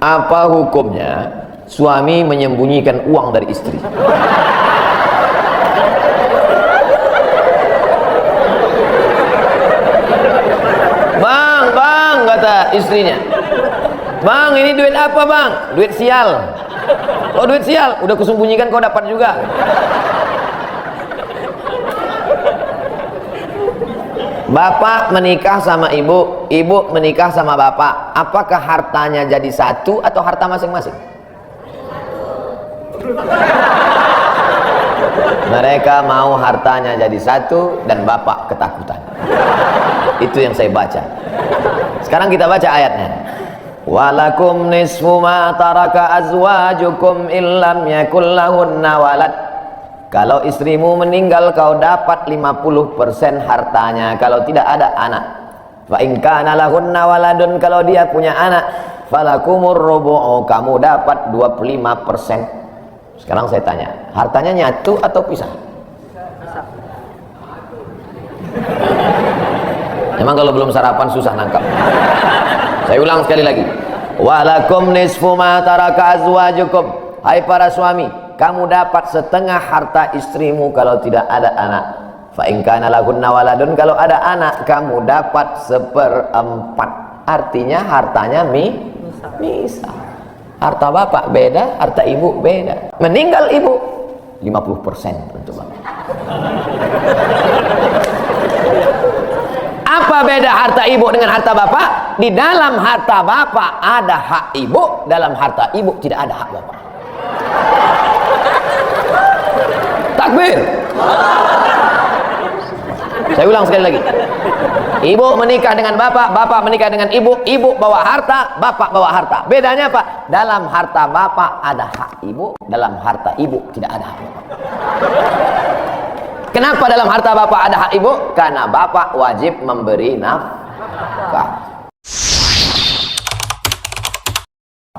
Apa hukumnya suami menyembunyikan uang dari istri? Bang, kata istrinya, bang, ini duit apa bang? Duit sial. Oh, duit sial, udah kusembunyikan, kau dapat juga. Bapak menikah sama ibu, ibu menikah sama bapak. Apakah hartanya jadi satu atau harta masing-masing? Mereka mau hartanya jadi satu dan bapak ketakutan. Itu yang saya baca. Sekarang kita baca ayatnya. Walakum nisfu ma taraka azwajukum illam yakul lahunna walad. Kalau istrimu meninggal, kau dapat 50% hartanya kalau tidak ada anak. Fa in kana lahunna waladun, kalau dia punya anak, falakumur rubu'u, kamu dapat 25%. Sekarang saya tanya, hartanya nyatu atau pisah? Emang kalau belum sarapan susah nangkap. Saya ulang sekali lagi. Walakum nisfu ma taraka azwajukum. Hai para suami, kamu dapat setengah harta istrimu kalau tidak ada anak. Fa in kana lahunna waladun, kalau ada anak kamu dapat 1/4. Artinya hartanya misah. Harta bapak beda, harta ibu beda. Meninggal ibu 50% untuk bapak. Apa beda harta ibu dengan harta bapak? Di dalam harta bapak ada hak ibu, dalam harta ibu tidak ada hak bapak. Takbir. Saya ulang sekali lagi. Ibu menikah dengan bapak, bapak menikah dengan ibu, ibu bawa harta, bapak bawa harta. Bedanya apa? Dalam harta bapak ada hak ibu, dalam harta ibu tidak ada hak bapak. Kenapa dalam harta bapak ada hak ibu? Karena bapak wajib memberi nafkah.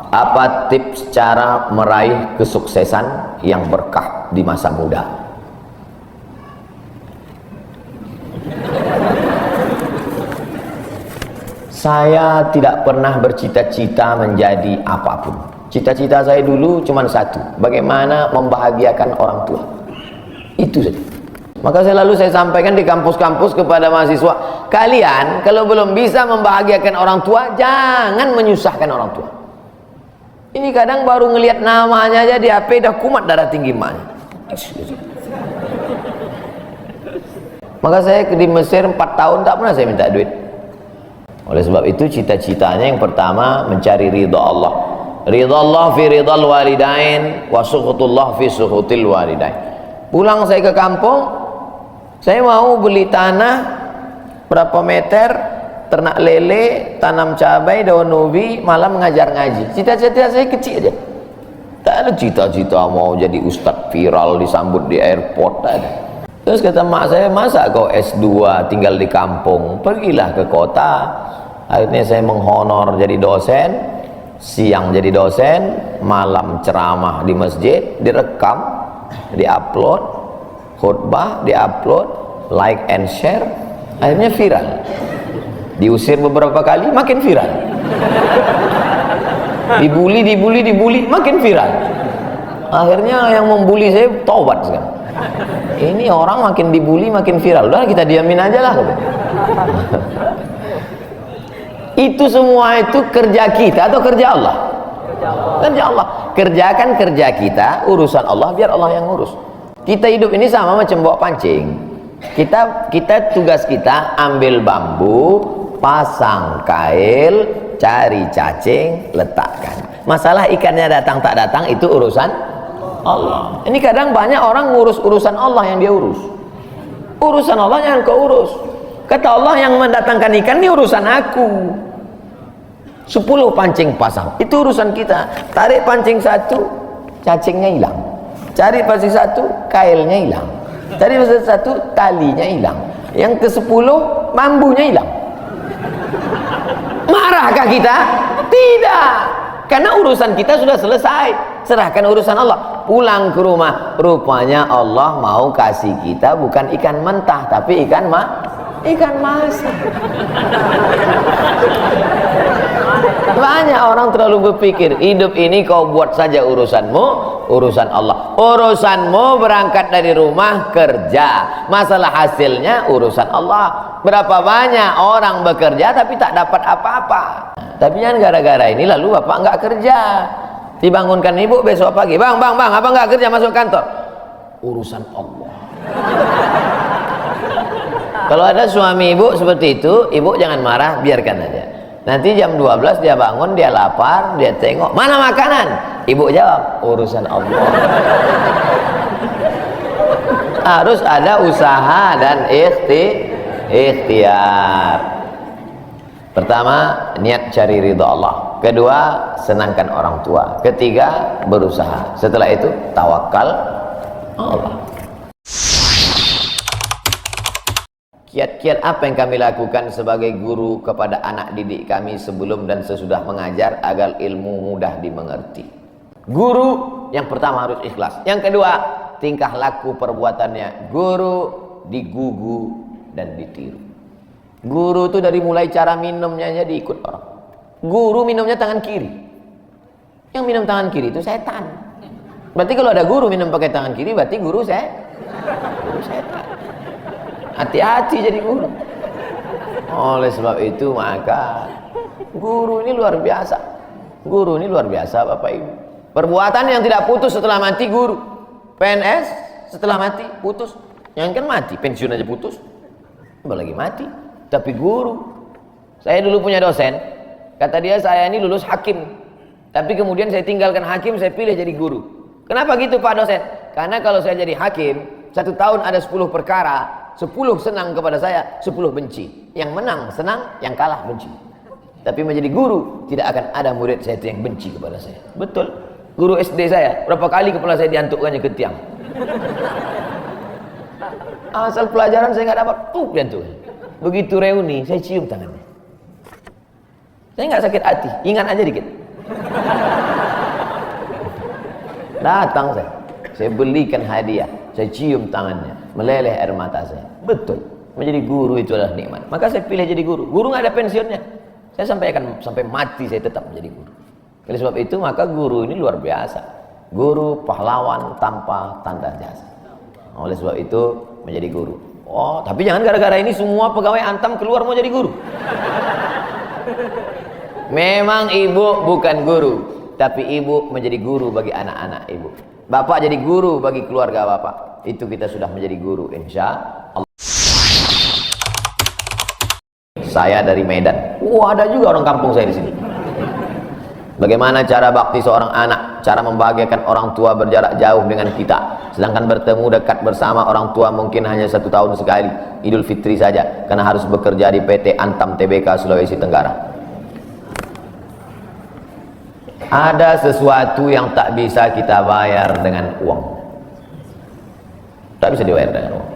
Apa tips cara meraih kesuksesan yang berkah di masa muda? Saya tidak pernah bercita-cita menjadi apapun. Cita-cita saya dulu cuma satu, bagaimana membahagiakan orang tua. Itu saja. Maka selalu saya sampaikan di kampus-kampus kepada mahasiswa, kalian kalau belum bisa membahagiakan orang tua, jangan menyusahkan orang tua. Ini kadang baru ngelihat namanya aja di HP dah kumat darah tinggi emaknya. Maka saya di Mesir 4 tahun tak pernah saya minta duit. Oleh sebab itu cita-citanya yang pertama mencari ridha Allah. Ridha Allah fi ridhal walidain wa sukhutullah fi sukhutil walidain. Pulang saya ke kampung, saya mau beli tanah berapa meter, ternak lele, tanam cabai, daun ubi, malam mengajar ngaji. Cita-cita saya kecil aja. Tak ada cita-cita mau jadi ustadz viral disambut di airport, tak ada. Terus kata mak saya, masa kau S2 tinggal di kampung, pergilah ke kota. Akhirnya saya menghonor jadi dosen, siang jadi dosen, malam ceramah di masjid, direkam, diupload, khutbah diupload, like and share, akhirnya viral. Diusir beberapa kali, makin viral. Dibully, makin viral. Akhirnya yang membuli saya taubat sekarang. Ini orang makin dibully, makin viral. Udah kita diamin aja lah. Itu semua itu kerja kita atau kerja Allah? Kerja Allah. Kerjakan kerja kita, urusan Allah biar Allah yang ngurus. Kita hidup ini sama macam bawa pancing. Kita tugas kita ambil bambu, pasang kail, cari cacing, letakkan. Masalah ikannya datang tak datang itu urusan Allah. Ini kadang banyak orang ngurus urusan Allah yang dia urus. Urusan Allah yang kau urus. Kata Allah, yang mendatangkan ikan ini urusan aku. 10 pancing pasang, itu urusan kita. Tarik pancing satu, cacingnya hilang. Cari pancing satu, kailnya hilang. Cari pancing satu, talinya hilang. Yang ke-10, bambunya hilang. Marahkah kita? Tidak. Karena urusan kita sudah selesai. Serahkan urusan Allah. Pulang ke rumah, rupanya Allah mau kasih kita bukan ikan mentah, tapi ikan masak. Banyak orang terlalu berpikir hidup ini kau buat saja urusanmu, urusan Allah. Urusanmu berangkat dari rumah kerja, masalah hasilnya urusan Allah. Berapa banyak orang bekerja tapi tak dapat apa-apa. Tapi jangan gara-gara ini lalu bapak nggak kerja, dibangunkan ibu besok pagi, bang abang nggak kerja masuk kantor, urusan Allah. Kalau ada suami ibu seperti itu, ibu jangan marah, biarkan aja. Nanti jam 12 dia bangun, dia lapar, dia tengok, mana makanan? Ibu jawab, urusan Allah. Harus ada usaha dan ikhtiar. Pertama, niat cari ridha Allah. Kedua, senangkan orang tua. Ketiga, berusaha. Setelah itu, tawakal Allah. Kiat-kiat apa yang kami lakukan sebagai guru kepada anak didik kami sebelum dan sesudah mengajar agar ilmu mudah dimengerti? Guru yang pertama harus ikhlas. Yang kedua, tingkah laku perbuatannya. Guru digugu dan ditiru. Guru itu dari mulai cara minumnya aja diikut orang. Guru minumnya tangan kiri. Yang minum tangan kiri itu setan. Berarti kalau ada guru minum pakai tangan kiri, berarti guru setan. Hati-hati jadi guru. Oleh sebab itu maka guru ini luar biasa. Guru ini luar biasa Bapak Ibu. Perbuatan yang tidak putus setelah mati guru. PNS setelah mati putus. Yang kan mati, pensiun aja putus. Apalagi mati. Tapi guru. Saya dulu punya dosen. Kata dia saya ini lulus hakim. Tapi kemudian saya tinggalkan hakim, saya pilih jadi guru. Kenapa gitu Pak dosen? Karena kalau saya jadi hakim, 1 tahun ada 10 perkara. 10 senang kepada saya, 10 benci. Yang menang senang, yang kalah benci. Tapi menjadi guru, tidak akan ada murid saya itu yang benci kepada saya. Betul. Guru SD saya, berapa kali kepala saya diantukkannya ke tiang. Asal pelajaran saya nggak dapat, diantuk. Begitu reuni, saya cium tangannya. Saya nggak sakit hati, ingat aja dikit. Datang saya belikan hadiah. Saya cium tangannya, meleleh air mata saya. Betul, menjadi guru itu adalah nikmat. Maka saya pilih jadi guru. Guru nggak ada pensiunnya. Saya sampai mati saya tetap menjadi guru. Oleh sebab itu maka guru ini luar biasa. Guru pahlawan tanpa tanda jasa. Oleh sebab itu menjadi guru. Oh, tapi jangan gara-gara ini semua pegawai Antam keluar mau jadi guru. Memang ibu bukan guru, tapi ibu menjadi guru bagi anak-anak ibu. Bapak jadi guru bagi keluarga bapak. Itu kita sudah menjadi guru insya Allah. Saya dari Medan. Ada juga orang kampung saya di sini. Bagaimana cara bakti seorang anak? Cara membahagiakan orang tua berjarak jauh dengan kita. Sedangkan bertemu dekat bersama orang tua mungkin hanya 1 tahun sekali. Idul Fitri saja. Karena harus bekerja di PT Antam TBK Sulawesi Tenggara. Ada sesuatu yang tak bisa kita bayar dengan uang. Tak bisa dibayar dengan uang.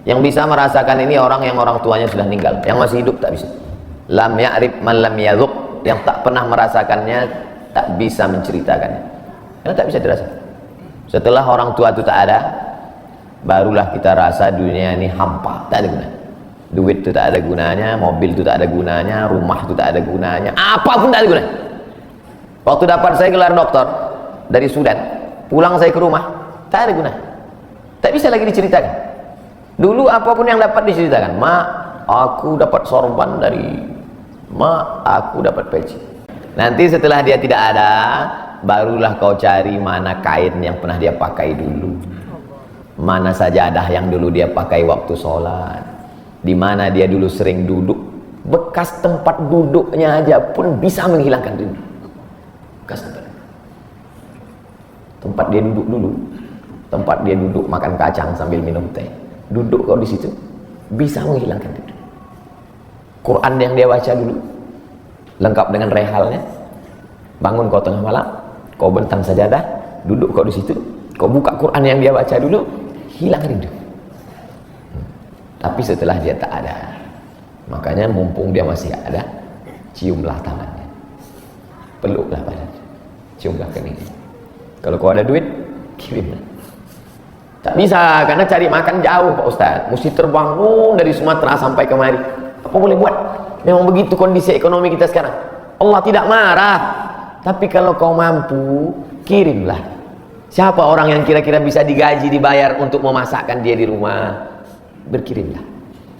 Yang bisa merasakan ini orang yang orang tuanya sudah meninggal. Yang masih hidup tak bisa. Lam ya'rif man lam yadhuq. Yang tak pernah merasakannya tak bisa menceritakannya. Karena tak bisa dirasakan. Setelah orang tua itu tak ada, barulah kita rasa dunia ini hampa, tak ada gunanya. Duit itu tak ada gunanya, mobil itu tak ada gunanya, rumah itu tak ada gunanya, apapun tak ada gunanya. Waktu dapat saya gelar doktor dari Sudan, pulang saya ke rumah, tak ada gunanya. Tak bisa lagi diceritakan. Dulu apapun yang dapat diceritakan, mak, aku dapat sorban dari mak, aku dapat peci. Nanti setelah dia tidak ada, barulah kau cari mana kain yang pernah dia pakai dulu, mana sajadah yang dulu dia pakai waktu sholat, di mana dia dulu sering duduk. Bekas tempat duduknya aja pun bisa menghilangkan rindu. Tempat dia duduk dulu, tempat dia duduk makan kacang sambil minum teh, duduk kau di situ bisa menghilangkan rindu. Quran yang dia baca dulu lengkap dengan rehalnya, bangun kau tengah malam, kau bentang sajadah, duduk kau di situ, kau buka Quran yang dia baca dulu, hilang rindu. Tapi setelah dia tak ada, makanya mumpung dia masih ada, ciumlah tangannya, peluklah badannya, ciumlah keningnya. Kalau kau ada duit, kirimlah. Tak bisa, karena cari makan jauh Pak Ustaz, mesti terbang dari Sumatera sampai kemari. Apa boleh buat? Memang begitu kondisi ekonomi kita sekarang. Allah tidak marah. Tapi kalau kau mampu, kirimlah. Siapa orang yang kira-kira bisa digaji, dibayar untuk memasakkan dia di rumah? Berkirimlah.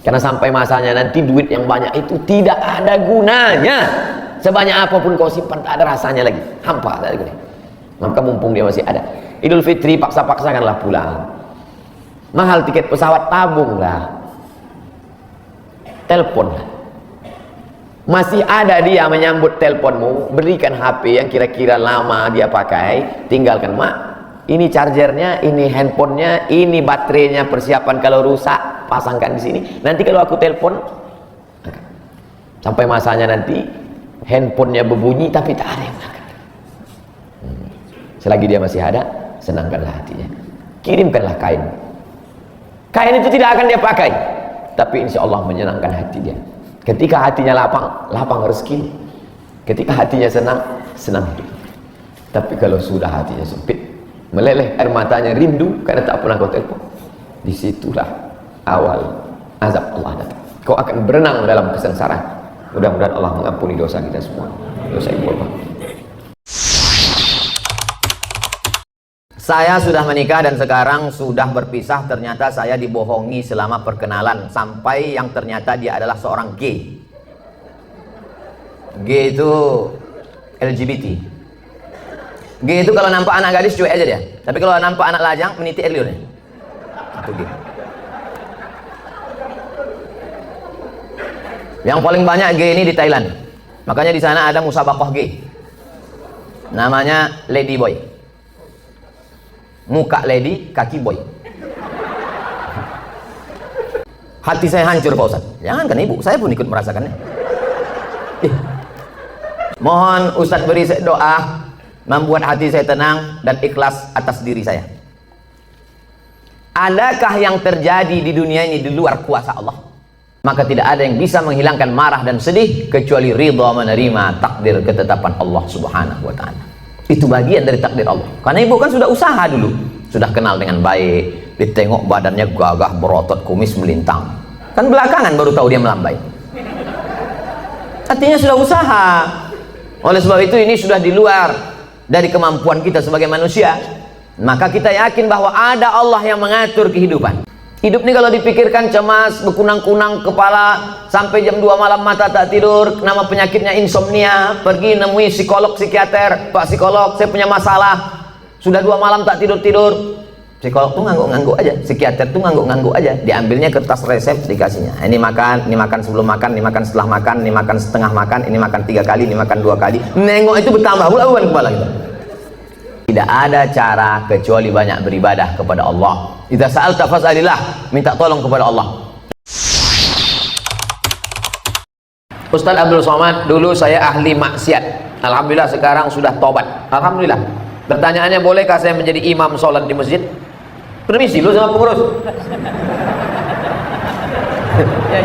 Karena sampai masanya nanti duit yang banyak itu tidak ada gunanya. Sebanyak apapun kau simpan, tak ada rasanya lagi. Hampa, tak ada gunanya. Maka mumpung dia masih ada. Idul Fitri paksa-paksakanlah pulang. Mahal tiket pesawat, tabunglah. Teleponlah. Masih ada dia menyambut teleponmu, berikan HP yang kira-kira lama dia pakai, tinggalkan. Mak, ini chargernya, ini handphonenya, ini baterainya, persiapan kalau rusak pasangkan di sini. Nanti kalau aku telepon, sampai masanya nanti handphonenya berbunyi tapi tak ada yang angkat. Selagi dia masih ada, senangkanlah hatinya. Kirimkanlah kain. Kain itu tidak akan dia pakai, tapi insya Allah menyenangkan hati dia. Ketika hatinya lapang, lapang rezeki. Ketika hatinya senang, senang hidup. Tapi kalau sudah hatinya sempit, meleleh air matanya, rindu karena tak pernah kau telepon, disitulah awal azab Allah datang. Kau akan berenang dalam kesengsaraan. Mudah-mudahan Allah mengampuni dosa kita semua, dosa ibu bapak. Saya sudah menikah dan sekarang sudah berpisah. Ternyata saya dibohongi selama perkenalan, sampai yang ternyata dia adalah seorang gay. Gay itu LGBT. Gay itu kalau nampak anak gadis cuek aja dia. Tapi kalau nampak anak lajang meniti air liur. Itu gay. Yang paling banyak gay ini di Thailand. Makanya di sana ada musabaqah gay. Namanya Lady Boy. Muka lady, kaki boy. Hati saya hancur Pak Ustaz. Jangankan ibu, saya pun ikut merasakannya. Mohon Ustaz beri doa membuat hati saya tenang dan ikhlas atas diri saya. Adakah yang terjadi di dunia ini di luar kuasa Allah? Maka tidak ada yang bisa menghilangkan marah dan sedih kecuali ridha menerima takdir ketetapan Allah Subhanahu wa Ta'ala. Itu bagian dari takdir Allah. Karena ibu kan sudah usaha dulu, sudah kenal dengan baik, ditengok badannya gagah berotot, kumis melintang. Kan belakangan baru tahu dia melambai. Artinya sudah usaha. Oleh sebab itu ini sudah di luar dari kemampuan kita sebagai manusia. Maka kita yakin bahwa ada Allah yang mengatur kehidupan. Hidup ini kalau dipikirkan cemas, berkunang-kunang kepala, sampai jam 2 malam mata tak tidur, nama penyakitnya insomnia, pergi nemui psikolog, psikiater, Pak psikolog, saya punya masalah, sudah 2 malam tak tidur-tidur. Psikolog tuh ngangguk-ngangguk aja, psikiater tuh ngangguk-ngangguk aja, diambilnya kertas resep dikasihnya. Ini makan sebelum makan, ini makan setelah makan, ini makan setengah makan, ini makan 3 kali, ini makan 2 kali. Nengok itu bertambah pula beban kepala kita. Tidak ada cara kecuali banyak beribadah kepada Allah. Idza sa'alta fas'alillah, minta tolong kepada Allah. Ustaz Abdul Somad, dulu saya ahli maksiat. Alhamdulillah sekarang sudah tobat. Alhamdulillah. Pertanyaannya, bolehkah saya menjadi imam sholat di masjid? Permisi lu sama pengurus.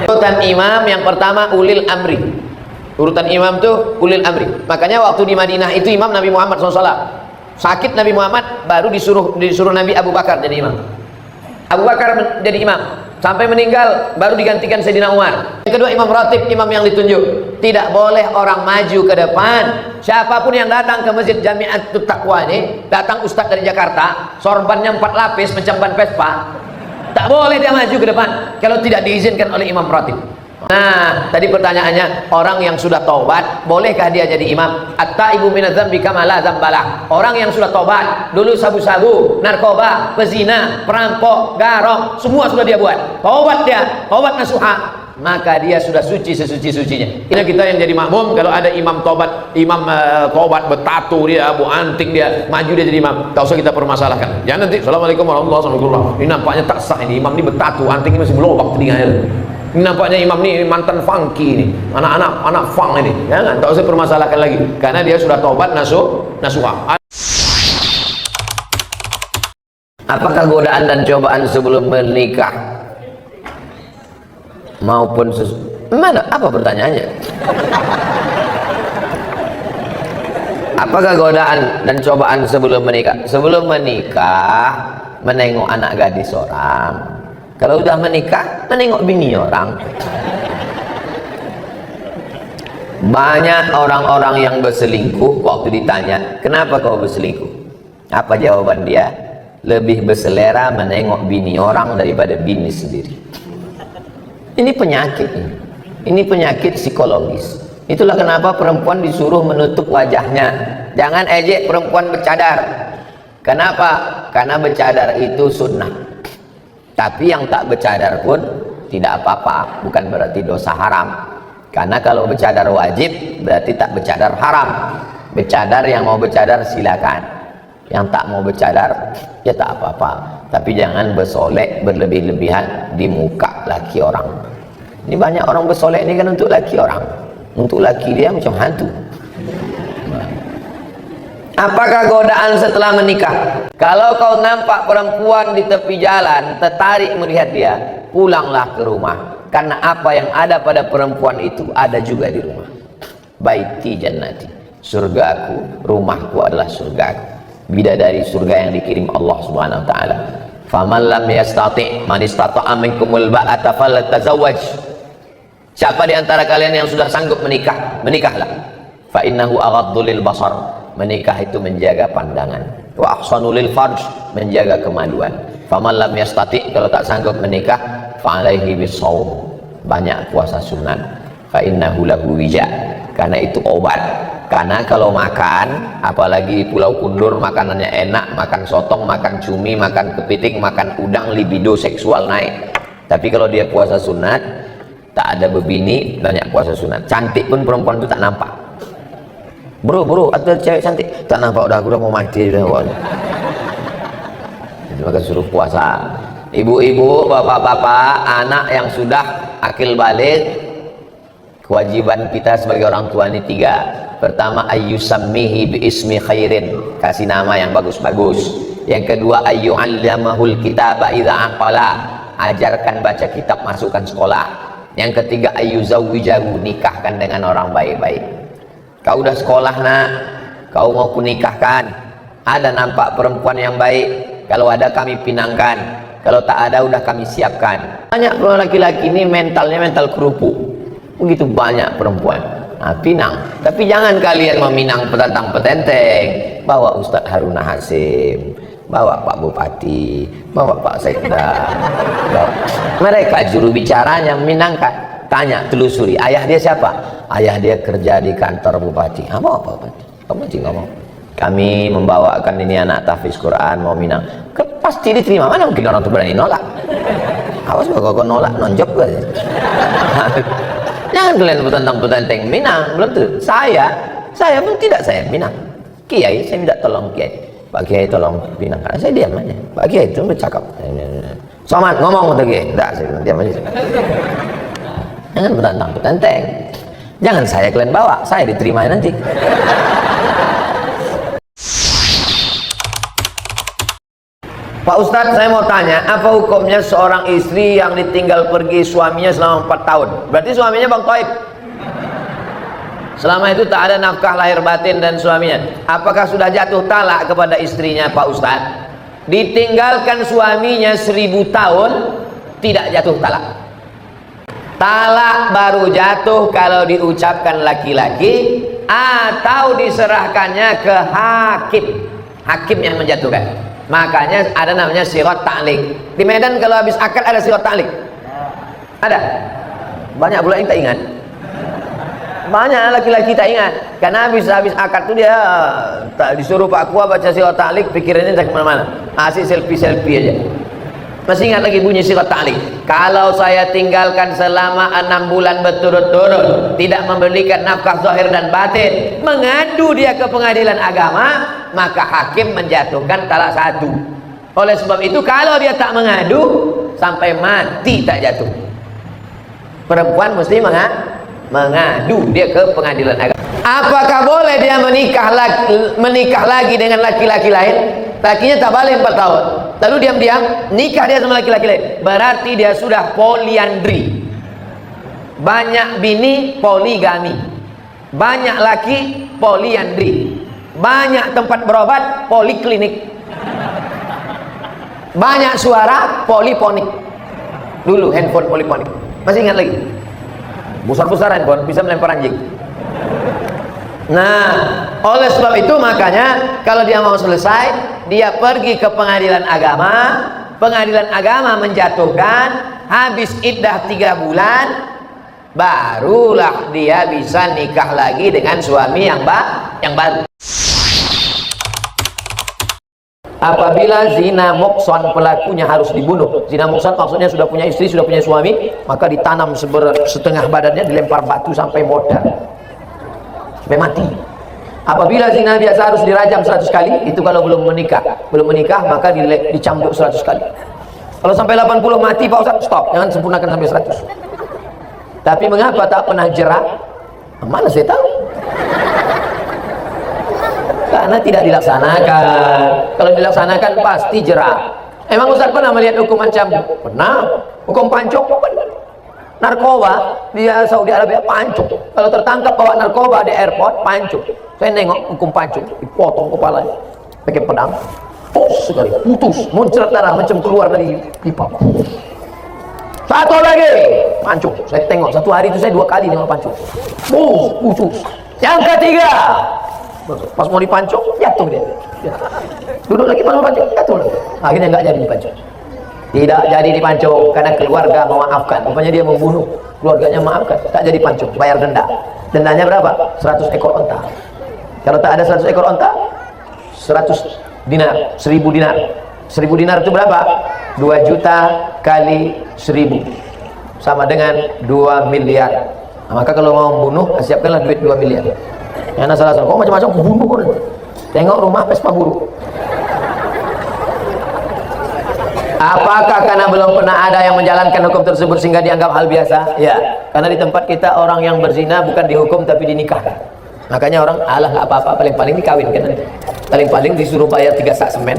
Urutan imam yang pertama ulil amri. Urutan imam tuh ulil amri. Makanya waktu di Madinah itu imam Nabi Muhammad SAW. Sakit Nabi Muhammad, baru disuruh Nabi Abu Bakar jadi imam. Abu Bakar jadi imam sampai meninggal, baru digantikan Sayyidina Umar. Yang kedua imam ratib, imam yang ditunjuk. Tidak boleh orang maju ke depan. Siapapun yang datang ke Masjid Jami'atut Taqwa ini, datang ustaz dari Jakarta, sorbannya 4 lapis macam ban Vespa, tak boleh dia maju ke depan kalau tidak diizinkan oleh imam ratib. Nah, tadi pertanyaannya, orang yang sudah taubat, bolehkah dia jadi imam? At-taibu minadz-dzambi kama la dzambalah. Orang yang sudah taubat, dulu sabu-sabu, narkoba, pezina, perampok, garong, semua sudah dia buat. Taubat dia, taubat nasuha, maka dia sudah suci sesuci-sucinya. Ini kita yang jadi makmum, kalau ada imam taubat, taubat bertatu dia, Abu Anting dia, maju dia jadi imam, tak usah kita permasalahkan. Jangan nanti, Assalamualaikum warahmatullahi wabarakatuh. Ini nampaknya tak sah ini, imam ini bertatu, anting ini masih belobak telinganya. Ini nampaknya imam ini mantan funky ini, anak funk ini. Jangan, tak usah permasalahkan lagi, karena dia sudah taubat nasuha. Apakah godaan dan cobaan sebelum menikah maupun mana? Apa pertanyaannya? Apakah godaan dan cobaan sebelum menikah? Sebelum menikah menengok anak gadis orang. Kalau sudah menikah menengok bini orang. Banyak orang-orang yang berselingkuh, waktu ditanya, kenapa kau berselingkuh? Apa jawaban dia? Lebih berselera menengok bini orang daripada bini sendiri. Ini penyakit ini. Ini penyakit psikologis. Itulah kenapa perempuan disuruh menutup wajahnya. Jangan ejek perempuan bercadar. Kenapa? Karena bercadar itu sunnah. Tapi yang tak bercadar pun tidak apa-apa, bukan berarti dosa haram. Karena kalau bercadar wajib berarti tak bercadar haram. Bercadar, yang mau bercadar silakan, yang tak mau bercadar ya tak apa-apa. Tapi jangan bersolek berlebih-lebihan di muka laki orang. Ini banyak orang bersolek ini kan untuk laki orang, untuk laki dia macam hantu. Apakah godaan setelah menikah? Kalau kau nampak perempuan di tepi jalan, tertarik melihat dia, pulanglah ke rumah. Karena apa yang ada pada perempuan itu ada juga di rumah. Baiti jannati, surgaku, rumahku adalah surgaku. Bidadari surga yang dikirim Allah Subhanahu wa taala. Faman lam yastati' man istata'a minkumul ba'ata falyatazawwaj. Siapa di antara kalian yang sudah sanggup menikah, menikahlah. Fa innahu aghaddu lil basar. Menikah itu menjaga pandangan. Wa ahsanu lil farj, menjaga kemaluan. Faman lam yastati', kalau tak sanggup menikah, fa alaihi bisawm, banyak puasa sunat. Fa innahu lahu wija, karena itu obat. Karena kalau makan, apalagi Pulau Kundur makanannya enak, makan sotong, makan cumi, makan kepiting, makan udang, libido seksual naik. Tapi kalau dia puasa sunat, tak ada bebini, banyak puasa sunat. Cantik pun perempuan itu tak nampak. Bro, ada cewek cantik, tak nampak, udah aku udah mau mati udah. Maka suruh puasa. Ibu-ibu, bapak-bapak, anak yang sudah akil balik, kewajiban kita sebagai orang tua ini 3. Pertama, ayyusammihi biismi khairin, kasih nama yang bagus-bagus. Yang kedua, ayyu'allamahul kitaba idza aqala, ajarkan baca kitab, masukkan sekolah. Yang ketiga, ayyuzawwijahu, nikahkan dengan orang baik-baik. Kau udah sekolah nak, kau mau kunikahkan, ada nampak perempuan yang baik, kalau ada kami pinangkan, kalau tak ada udah kami siapkan. Banyak laki-laki ini mentalnya mental kerupuk, begitu banyak perempuan. Nah, pinang. Tapi jangan kalian meminang petantang-petenteng. Bawa Ustadz Haruna Hasim, bawa Pak Bupati, bawa Pak Sekda. Mereka juru bicaranya meminangkan. Tanya, telusuri, ayah dia siapa? Ayah dia kerja di kantor bupati. Apa bupati? Kamu ngomong. Kami membawakan ini anak tahfiz Quran mau minang. Pasti diterima. Mana mungkin orang itu berani nolak? Awas kok nolak, nonjok gue. Jangan kalian petentang-petenteng minang, belum tuh. Saya pun tidak saya minang. Kiai, saya minta tolong Kiai. Pak Kiai tolong minang. Karena saya diam aja. Pak Kiai itu bercakap. Somad ngomong untuk Kiai. Tidak, saya diam aja. Jangan petentang-petenteng. Jangan saya kalian bawa, saya diterima nanti. Pak Ustadz, saya mau tanya, apa hukumnya seorang istri yang ditinggal pergi suaminya selama 4 tahun? Berarti suaminya Bang Toib. Selama itu tak ada nafkah lahir batin dan suaminya. Apakah sudah jatuh talak kepada istrinya Pak Ustadz? Ditinggalkan suaminya 1000 tahun, tidak jatuh talak. Talak baru jatuh kalau diucapkan laki-laki atau diserahkannya ke hakim. Hakim yang menjatuhkan. Makanya ada namanya sirat ta'liq. Di Medan kalau habis akad ada sirat ta'liq. Ada. Banyak pula yang tak ingat. Banyak laki-laki tak ingat. Karena habis akad itu dia tak disuruh Pak Kua baca sirat ta'liq, pikirannya tak kemana-mana. Asik selfie aja. Masih ingat lagi bunyi sirat ta'liq. Kalau saya tinggalkan selama 6 bulan berturut-turut, tidak memberikan nafkah zahir dan batin, mengadu dia ke pengadilan agama, maka hakim menjatuhkan talak 1. Oleh sebab itu kalau dia tak mengadu, sampai mati tak jatuh. Perempuan mesti mengadu dia ke pengadilan agama. Apakah boleh dia menikah lagi dengan laki-laki lain? Lakinya tak balik 4 tahun, lalu diam-diam nikah dia sama laki-laki lain, berarti dia sudah poliandri. Banyak bini, poligami. Banyak laki, poliandri. Banyak tempat berobat, poliklinik. Banyak suara, poliponik. Dulu handphone poliponik. Masih ingat lagi? Besar-besar handphone, bisa melempar anjing. Nah, oleh sebab itu makanya kalau dia mau selesai, dia pergi ke pengadilan agama. Pengadilan agama menjatuhkan, habis iddah 3 bulan, barulah dia bisa nikah lagi dengan suami yang baru. Apabila zina mukson, pelakunya harus dibunuh. Zina mukson maksudnya sudah punya istri, sudah punya suami, maka ditanam setengah badannya, dilempar batu sampai modal, sampai mati. Apabila zina biasa harus dirajam 100 kali, itu kalau belum menikah. Belum menikah maka dicambuk 100 kali. Kalau sampai 80 mati, Pak Ustaz, stop, jangan sempurnakan sampai 100. Tapi mengapa tak pernah jerak? Mana saya tahu? Karena tidak dilaksanakan. Kalau dilaksanakan pasti jerak. Emang Ustaz pernah melihat hukuman cambuk? Pernah. Hukum pancung? Pernah. Narkoba di Saudi Arabia pancung. Kalau tertangkap bawa narkoba di airport, pancung. Saya nengok hukum pancung, dipotong kepalanya pakai pedang, sekali putus, muncrat darah macam keluar dari pipa. Satu lagi pancung. Saya tengok satu hari itu saya 2 kali nengok pancung. Putus. Yang ketiga, pas mau dipancung, jatuh dia. Duduk lagi pas mau pancung, jatuh lagi. Akhirnya nggak jadi dipancung. Tidak jadi dipancung karena keluarga memaafkan. Rupanya dia membunuh, keluarganya maafkan, tak jadi pancung, bayar denda. Dendanya berapa? 100 ekor onta. Kalau tak ada 100 ekor onta, 100 dinar, 1000 dinar. 1000 dinar itu berapa? 2 juta kali 1000 sama dengan 2 miliar. Nah, maka kalau mau membunuh, siapkanlah duit 2 miliar. Karena salah-salah, kok macam-macam bunuh kok. Tengok rumah Vespa buruk. Apakah karena belum pernah ada yang menjalankan hukum tersebut sehingga dianggap hal biasa? Ya, karena di tempat kita orang yang berzina bukan dihukum tapi dinikahkan. Makanya orang, alah nggak apa-apa, paling-paling dikawinkan nanti. Paling-paling disuruh bayar 3 sak semen.